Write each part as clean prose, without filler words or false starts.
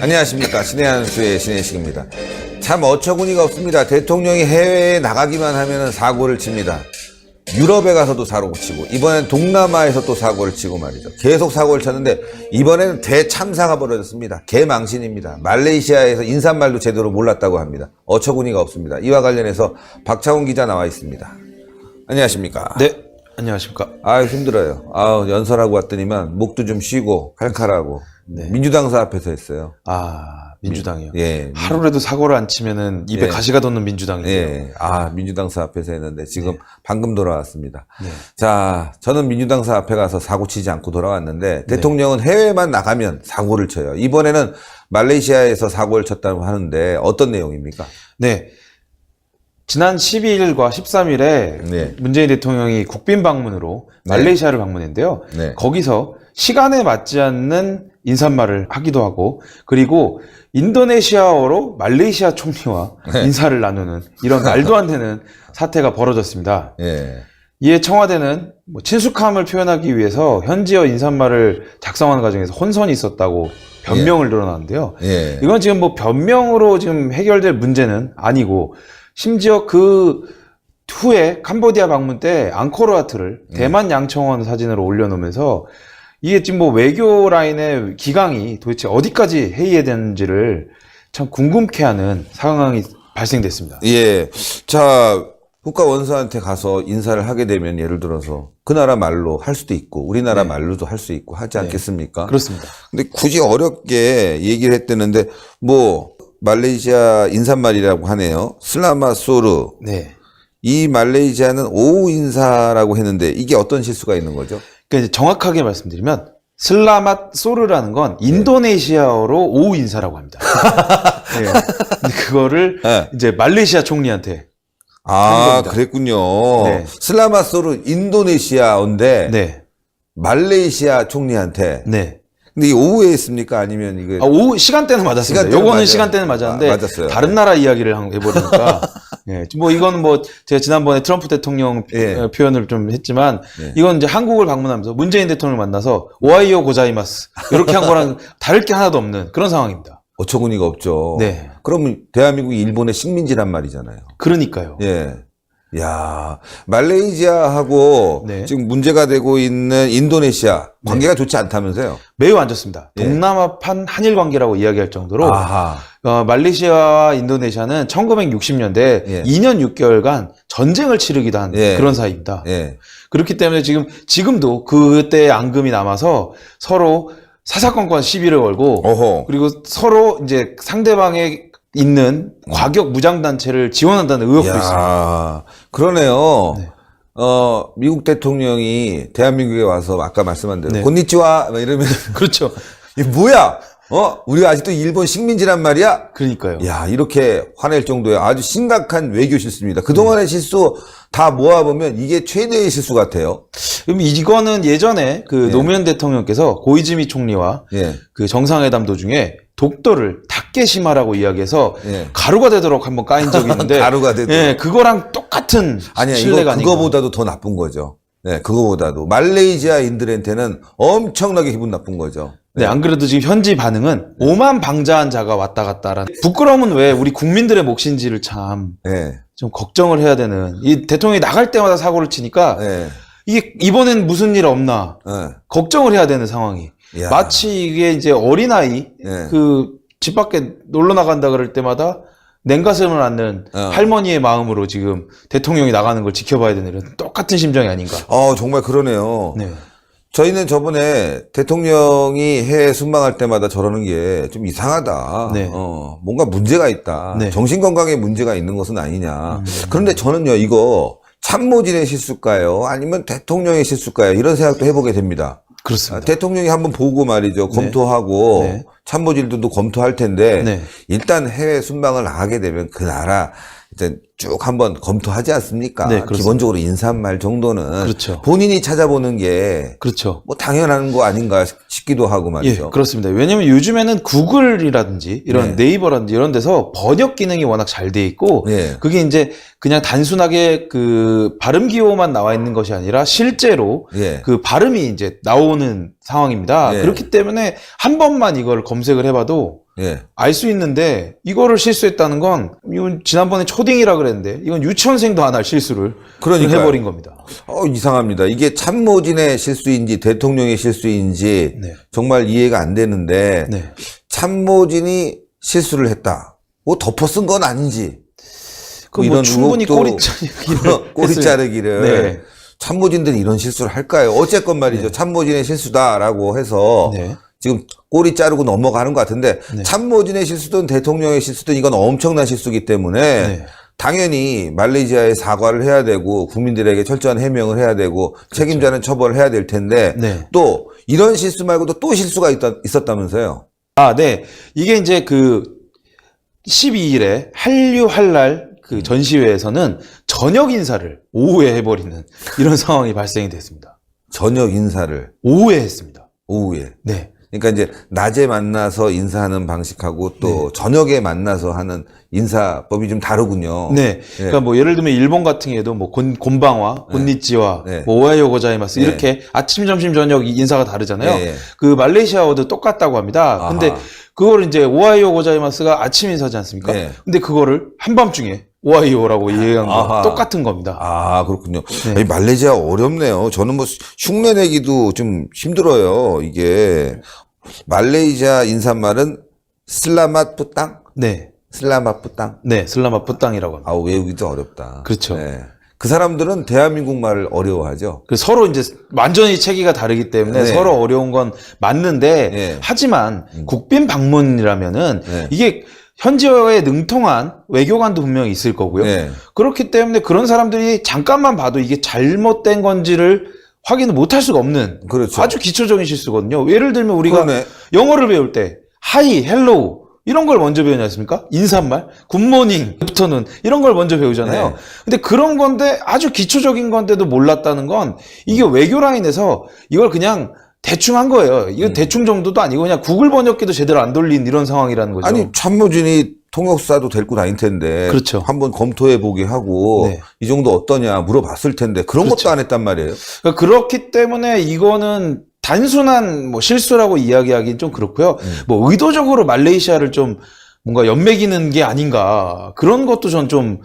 안녕하십니까. 신의 한수의 신혜식입니다. 참 어처구니가 없습니다. 대통령이 해외에 나가기만 하면 사고를 칩니다. 유럽에 가서도 사고를 치고 이번엔 동남아에서 또 사고를 치고 말이죠. 계속 사고를 쳤는데 이번에는 대참사가 벌어졌습니다. 개망신입니다. 말레이시아에서 인사말도 제대로 몰랐다고 합니다. 어처구니가 없습니다. 이와 관련해서 박차훈 기자 나와 있습니다. 안녕하십니까. 네, 안녕하십니까. 아유 힘들어요. 아유 연설하고 왔더니만 목도 좀 쉬고 칼칼하고. 네. 민주당사 앞에서 했어요. 아, 민주당이요? 예. 하루라도 사고를 안 치면은 입에 예. 가시가 돋는 민주당이죠. 예. 아, 민주당사 앞에서 했는데 지금 네. 방금 돌아왔습니다. 네. 자, 저는 민주당사 앞에 가서 사고 치지 않고 돌아왔는데 네. 대통령은 해외만 나가면 사고를 쳐요. 이번에는 말레이시아에서 사고를 쳤다고 하는데 어떤 내용입니까? 네. 지난 12일과 13일에 네. 문재인 대통령이 국빈 방문으로 네. 말레이시아를 방문했는데요. 네. 거기서 시간에 맞지 않는 인사말을 하기도 하고, 그리고 인도네시아어로 말레이시아 총리와 네. 인사를 나누는 이런 말도 안 되는 사태가 벌어졌습니다. 예. 이에 청와대는 친숙함을 표현하기 위해서 현지어 인사말을 작성하는 과정에서 혼선이 있었다고 변명을 늘어놨는데요. 예. 이건 지금 뭐 변명으로 지금 해결될 문제는 아니고, 심지어 그 후에 캄보디아 방문 때 앙코르와트를 대만 양청원 사진으로 올려놓으면서 이게 지금 뭐 외교 라인의 기강이 도대체 어디까지 해이해야 되는지를 참 궁금케 하는 상황이 발생됐습니다. 예. 자, 국가원수한테 가서 인사를 하게 되면 예를 들어서 그 나라 말로 할 수도 있고 우리나라 네. 말로도 할 수 있고 하지 네. 않겠습니까? 그렇습니다. 근데 굳이 어렵게 얘기를 했다는데 뭐 말레이시아 인사말이라고 하네요. 슬라마 소르. 네. 이 말레이시아는 오후 인사라고 했는데 이게 어떤 실수가 있는 거죠? 그러니까 이제 정확하게 말씀드리면 슬라맛 소르라는 건 인도네시아어로 오후 인사라고 합니다. 네. 근데 그거를 네. 이제 말레이시아 총리한테 아, 겁니다. 그랬군요. 네. 슬라마 소르 인도네시아어인데 네. 말레이시아 총리한테. 네. 근데 이게 오후에 했습니까? 아니면 이게 오후 시간대는 맞았습니다. 시간대는 요거는 맞아요. 시간대는 맞았는데 맞았어요. 다른 나라 이야기를 해버리니까 예, 뭐 이건 뭐 제가 지난번에 트럼프 대통령 예. 표현을 좀 했지만 예. 이건 이제 한국을 방문하면서 문재인 대통령을 만나서 오하이오 고자이마스 이렇게 한 거랑 다를 게 하나도 없는 그런 상황입니다. 어처구니가 없죠. 네. 그러면 대한민국이 일본의 식민지란 말이잖아요. 그러니까요. 예. 야, 말레이시아하고 네. 지금 문제가 되고 있는 인도네시아 관계가 좋지 않다면서요? 매우 안 좋습니다. 예. 동남아판 한일 관계라고 이야기할 정도로 아하. 말레이시아와 인도네시아는 1960년대 예. 2년 6개월간 전쟁을 치르기도 한 예. 그런 사이입니다. 예. 그렇기 때문에 지금도 그때의 앙금이 남아서 서로 사사건건 시비를 걸고 어허. 그리고 서로 이제 상대방에 있는 과격 무장단체를 지원한다는 의혹도 있습니다. 야, 그러네요. 네. 미국 대통령이 대한민국에 와서 아까 말씀한 대로 네. 곤니치와 막 이러면 그렇죠. 이게 뭐야? 우리가 아직도 일본 식민지란 말이야? 그러니까요. 야, 이렇게 화낼 정도의 아주 심각한 외교 실수입니다. 그동안의 실수 다 모아보면 이게 최대의 실수 같아요. 그럼 이거는 예전에 그 노무현 대통령께서 고이즈미 총리와 예. 그 정상회담 도중에 독도를 다케시마라고 이야기해서 예. 가루가 되도록 한번 까인 적이 있는데 가루가 되도록. 예, 그거랑 똑같은 아니야, 신뢰가 이거 아닌가. 그거보다도 더 나쁜 거죠. 네, 그거보다도. 말레이시아인들한테는 엄청나게 기분 나쁜 거죠. 네, 안 그래도 지금 현지 반응은 오만 방자한 자가 왔다 갔다라는 부끄러움은 왜 우리 국민들의 몫인지를 참 좀 네. 걱정을 해야 되는 이 대통령이 나갈 때마다 사고를 치니까 네. 이게 이번엔 무슨 일 없나 네. 걱정을 해야 되는 상황이 야. 마치 이게 이제 어린아이 네. 그 집 밖에 놀러 나간다 그럴 때마다 냉가슴을 앓는 할머니의 마음으로 지금 대통령이 나가는 걸 지켜봐야 되는 이런 똑같은 심정이 아닌가. 정말 그러네요. 네. 저희는 저번에 대통령이 해외 순방할 때마다 저러는 게 좀 이상하다. 네. 뭔가 문제가 있다. 네. 정신건강에 문제가 있는 것은 아니냐. 그런데 저는요, 이거 참모진의 실수일까요? 아니면 대통령의 실수일까요? 이런 생각도 해보게 됩니다. 그렇습니다. 대통령이 한번 보고 말이죠. 검토하고 네. 참모진들도 검토할 텐데 네. 일단 해외 순방을 나가게 되면 그 나라 이제 쭉 한번 검토하지 않습니까? 네, 그렇습니다. 기본적으로 인사한 말 정도는 그렇죠. 본인이 찾아보는 게 그렇죠. 뭐 당연한 거 아닌가 싶기도 하고 예, 말이죠. 그렇습니다. 왜냐면 요즘에는 구글이라든지 이런 네. 네이버라든지 이런 데서 번역 기능이 워낙 잘 돼 있고 예. 그게 이제 그냥 단순하게 그 발음 기호만 나와 있는 것이 아니라 실제로 예. 그 발음이 이제 나오는 상황입니다. 예. 그렇기 때문에 한 번만 이걸 검색을 해봐도 예. 알 수 있는데 이거를 실수했다는 건 이건 지난번에 초딩이라 그랬는데 이건 유치원생도 안 할 실수를 그러니까요. 해버린 겁니다. 이상합니다. 이게 참모진의 실수인지 대통령의 실수인지 네. 정말 이해가 안 되는데 네. 참모진이 실수를 했다. 뭐 덮어 쓴 건 아닌지. 뭐 충분히 꼬리 꼬리 자르기를 네. 참모진들이 이런 실수를 할까요? 어쨌건 말이죠. 네. 참모진의 실수다라고 해서 네. 지금 꼬리 자르고 넘어가는 것 같은데 네. 참모진의 실수든 대통령의 실수든 이건 엄청난 실수기 때문에 네. 당연히 말레이시아에 사과를 해야 되고 국민들에게 철저한 해명을 해야 되고 책임자는 처벌을 해야 될 텐데 네. 또 이런 실수 말고도 또 실수가 있었다면서요. 아, 네. 이게 이제 그 12일에 한류 한랄 그 전시회에서는 저녁 인사를 오후에 해버리는 이런 상황이 발생이 됐습니다. 저녁 인사를 오후에 했습니다. 오후에. 네. 그러니까 이제 낮에 만나서 인사하는 방식하고 또 저녁에 만나서 하는 인사법이 좀 다르군요. 네. 그러니까 뭐 예를 들면 일본 같은 경우에도 뭐 곤방와, 곤니찌와, 네. 뭐 오하요 고자이마스 네. 이렇게 아침, 점심, 저녁 인사가 다르잖아요. 네. 그 말레이시아어도 똑같다고 합니다. 근데 아하. 그걸 이제 오하요 고자이마스가 아침 인사지 않습니까? 네. 근데 그거를 한밤중에 오하이오라고 이해한 아하. 거 똑같은 겁니다. 아, 그렇군요. 네. 아니, 말레이시아 어렵네요. 저는 뭐 흉내 내기도 좀 힘들어요. 이게 말레이시아 인사말은 슬라맛 뿌땅? 네. 슬라맛 뿌땅? 네, 슬라마 뿌땅이라고 합니다. 아우, 외우기도 어렵다. 그렇죠. 네. 그 사람들은 대한민국 말을 어려워하죠. 그 서로 이제 완전히 체계가 다르기 때문에 네. 서로 어려운 건 맞는데 네. 하지만 국빈 방문이라면은 네. 이게 현지어에 능통한 외교관도 분명히 있을 거고요. 네. 그렇기 때문에 그런 사람들이 잠깐만 봐도 이게 잘못된 건지를 확인을 못할 수가 없는 그렇죠. 아주 기초적인 실수거든요. 예를 들면 우리가 그러네. 영어를 배울 때 하이, 헬로우 이런 걸 먼저 배우지 않습니까? 인사말, 굿모닝부터는 이런 걸 먼저 배우잖아요. 네. 근데 그런 건데 아주 기초적인 건데도 몰랐다는 건 이게 외교 라인에서 이걸 그냥 대충 한 거예요. 이거 대충 정도도 아니고 그냥 구글 번역기도 제대로 안 돌린 이런 상황이라는 거죠. 아니, 참모진이 통역사도 데리고 다닐 텐데. 그렇죠. 한번 검토해 보게 하고. 네. 이 정도 어떠냐 물어봤을 텐데. 그런 그렇죠. 것도 안 했단 말이에요. 그러니까 그렇기 때문에 이거는 단순한 뭐 실수라고 이야기하기는 좀 그렇고요. 뭐 의도적으로 말레이시아를 좀 뭔가 연맥이는 게 아닌가 그런 것도 전 좀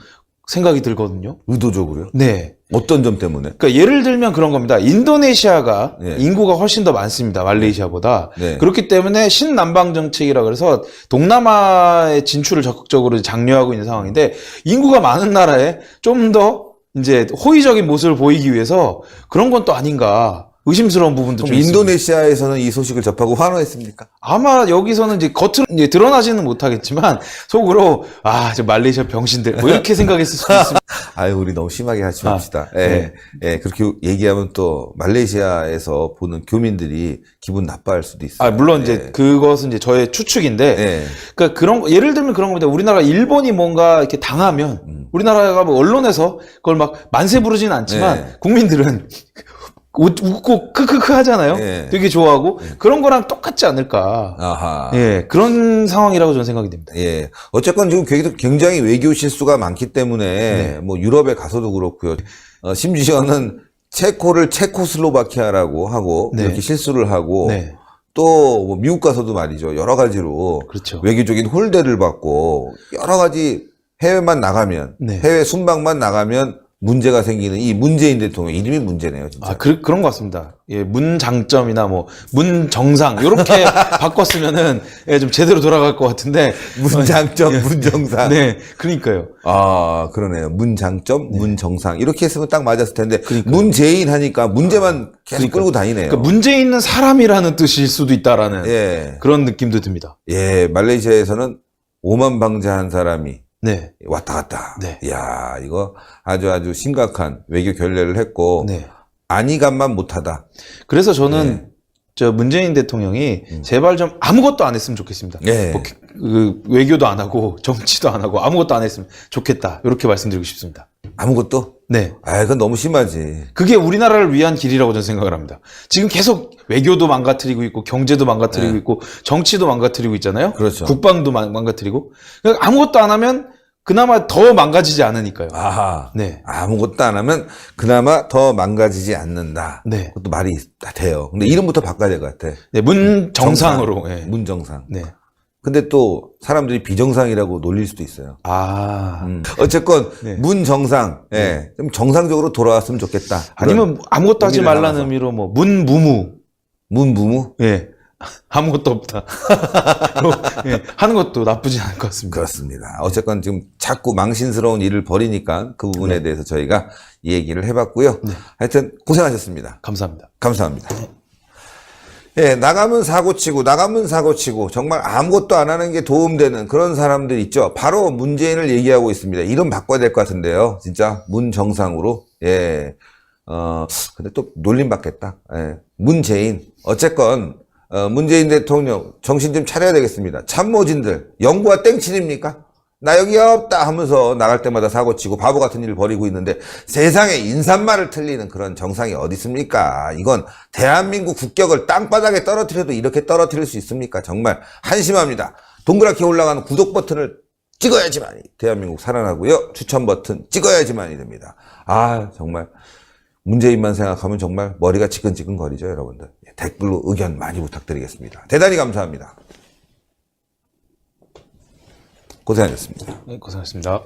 생각이 들거든요. 의도적으로요? 네. 어떤 점 때문에? 그러니까 예를 들면 그런 겁니다. 인도네시아가 네. 인구가 훨씬 더 많습니다. 말레이시아보다. 네. 그렇기 때문에 신남방 정책이라 그래서 동남아의 진출을 적극적으로 장려하고 있는 상황인데 인구가 많은 나라에 좀 더 이제 호의적인 모습을 보이기 위해서 그런 건 또 아닌가 의심스러운 부분도 좀 그럼 있습니다. 인도네시아에서는 이 소식을 접하고 환호했습니까? 아마 여기서는 이제 겉으로 이제 드러나지는 못하겠지만 속으로 저 말레이시아 병신들 뭐 이렇게 생각했을 수도 있습니다. 아유, 우리 너무 심하게 하지 맙시다. 예, 네. 예, 그렇게 얘기하면 또 말레이시아에서 보는 교민들이 기분 나빠할 수도 있어요. 물론 이제 예. 그것은 이제 저의 추측인데, 예. 그러니까 그런 거, 예를 들면 그런 겁니다. 우리나라 일본이 뭔가 이렇게 당하면 우리나라가 뭐 언론에서 그걸 막 만세 부르지는 않지만 네. 국민들은 웃고 크크크 하잖아요. 네. 되게 좋아하고 그런 거랑 똑같지 않을까. 아하. 예, 그런 상황이라고 저는 생각이 됩니다. 예. 어쨌건 지금 굉장히 외교 실수가 많기 때문에 네. 뭐 유럽에 가서도 그렇고요. 심지어는 체코를 체코슬로바키아라고 하고 네. 이렇게 실수를 하고 네, 또 뭐 미국 가서도 말이죠. 여러 가지로 그렇죠. 외교적인 홀대를 받고 여러 가지 해외만 나가면 네. 해외 순방만 나가면 문제가 생기는 이 문재인 대통령 이름이 문제네요, 진짜. 그런 것 같습니다. 예, 문장점이나 뭐, 문정상, 요렇게 바꿨으면은, 예, 좀 제대로 돌아갈 것 같은데. 문장점, 문정상. 네, 그러니까요. 아, 그러네요. 문장점, 문정상. 이렇게 했으면 딱 맞았을 텐데, 그러니까요. 문재인 하니까 문제만 계속 끌고 다니네요. 그러니까 문제 있는 사람이라는 뜻일 수도 있다라는 예. 그런 느낌도 듭니다. 예, 말레이시아에서는 오만방자한 사람이 네. 왔다 갔다. 네. 이야, 이거 아주 심각한 외교 결례를 했고, 네. 안이감만 못하다. 그래서 저는 저 문재인 대통령이 제발 좀 아무것도 안 했으면 좋겠습니다. 네. 뭐 그 외교도 안 하고 정치도 안 하고 아무것도 안 했으면 좋겠다. 이렇게 말씀드리고 싶습니다. 아무것도? 네. 아, 그건 너무 심하지. 그게 우리나라를 위한 길이라고 저는 생각을 합니다. 지금 계속 외교도 망가뜨리고 있고 경제도 망가뜨리고 있고 정치도 망가뜨리고 있잖아요. 그렇죠. 국방도 망가뜨리고. 그러니까 아무것도 안 하면 그나마 더 망가지지 않으니까요. 아하. 네. 아무것도 안 하면 그나마 더 망가지지 않는다. 네. 그것도 말이 돼요. 근데 이름부터 바꿔야 될 것 같아. 네, 문정상으로. 네. 문정상. 네. 근데 또 사람들이 비정상이라고 놀릴 수도 있어요. 아. 어쨌건 네. 문정상, 예, 좀 정상적으로 돌아왔으면 좋겠다. 아니면 아무것도 하지 의미를 말라는 담아서. 의미로 뭐 문무무. 문부무? 예. 아무것도 없다. 예. 하는 것도 나쁘지 않을 것 같습니다. 그렇습니다. 어쨌건 지금 자꾸 망신스러운 일을 벌이니까 그 부분에 대해서 저희가 이 얘기를 해봤고요. 하여튼 고생하셨습니다. 감사합니다. 감사합니다. 예, 나가면 사고치고 정말 아무것도 안 하는 게 도움되는 그런 사람들 있죠. 바로 문재인을 얘기하고 있습니다. 이름 바꿔야 될 것 같은데요. 진짜 문정상으로. 예. 근데 또 놀림 받겠다. 예. 문재인. 어쨌건 문재인 대통령 정신 좀 차려야 되겠습니다. 참모진들 영부와 땡칠입니까? 나 여기 없다 하면서 나갈 때마다 사고치고 바보 같은 일을 벌이고 있는데 세상에 인사말을 틀리는 그런 정상이 어디 있습니까? 이건 대한민국 국격을 땅바닥에 떨어뜨려도 이렇게 떨어뜨릴 수 있습니까? 정말 한심합니다. 동그랗게 올라가는 구독 버튼을 찍어야지만이 대한민국 살아나고요. 추천 버튼 찍어야지만이 됩니다. 아, 정말 문재인만 생각하면 정말 머리가 지끈지끈 거리죠, 여러분들. 댓글로 의견 많이 부탁드리겠습니다. 대단히 감사합니다. 고생하셨습니다. 네, 고생하셨습니다.